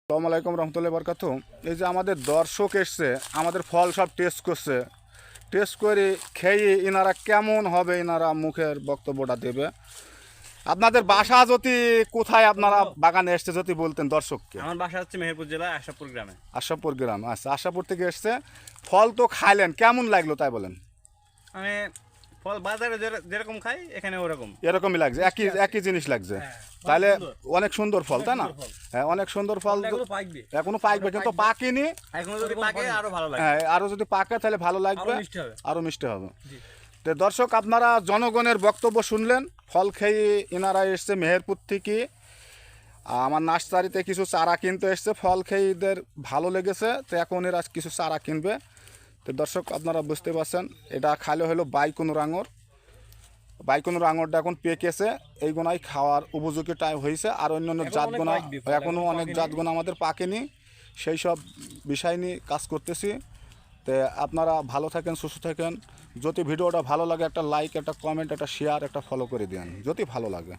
আসসালামু আলাইকুম রহমতুল্লাহি বরকাতু। এই যে আমাদের দর্শক এসছে, আমাদের ফল সব টেস্ট করছে, টেস্ট করে খেয়ে এনারা কেমন হবে এনারা মুখের বক্তব্যটা দেবে। আপনাদের বাসা যদি কোথায়, আপনারা বাগানে এসছে যদি বলতেন দর্শককে। আমার বাসা হচ্ছে মেহেরপুর জেলা আশাপুর গ্রামে। আশাপুর গ্রাম, আচ্ছা আশাপুর থেকে এসছে। ফল তো খাইলেন, কেমন লাগলো তাই বলেন। আমি ফল বাজারে যেরকম খাই এখানে ওরকম এরকমই লাগছে, একই একই জিনিস লাগছে। তাহলে অনেক সুন্দর ফল, তাই না? হ্যাঁ, অনেক সুন্দর ফল। এখনো পাকবে, কিন্তু পাকেনি। এখনো যদি পাকে আরো ভালো লাগবে। হ্যাঁ, আরো যদি পাকে তাহলে ভালো লাগবে, আরো মিষ্টি হবে। তো দর্শক, আপনারা জনগণের বক্তব্য শুনলেন। ফল খেয়ে এনারা এসছে মেহেরপুর থেকে, আমার নার্সারিতে কিছু চারা কিনতে এসছে। ফল খেয়ে এদের ভালো লেগেছে, তো এখন এরা কিছু চারা কিনবে। তো দর্শক, আপনারা বুঝতে পারছেন, এটা খাইলে হলো বাইকুনুর আঙুর। বাইকুনুর আঙুরটা এখন পেকেছে, এই গোনায় খাওয়ার উপযোগী টাইম হয়েছে। আর অন্যান্য জাতগোনা এখনও অনেক জাতগোনা আমাদের পাকেনি, সেই সব বিষয় নিয়ে কাজ করতেছি। তো আপনারা ভালো থাকেন, সুস্থ থাকেন। যদি ভিডিওটা ভালো লাগে একটা লাইক, একটা কমেন্ট, একটা শেয়ার, একটা ফলো করে দেন যদি ভালো লাগে।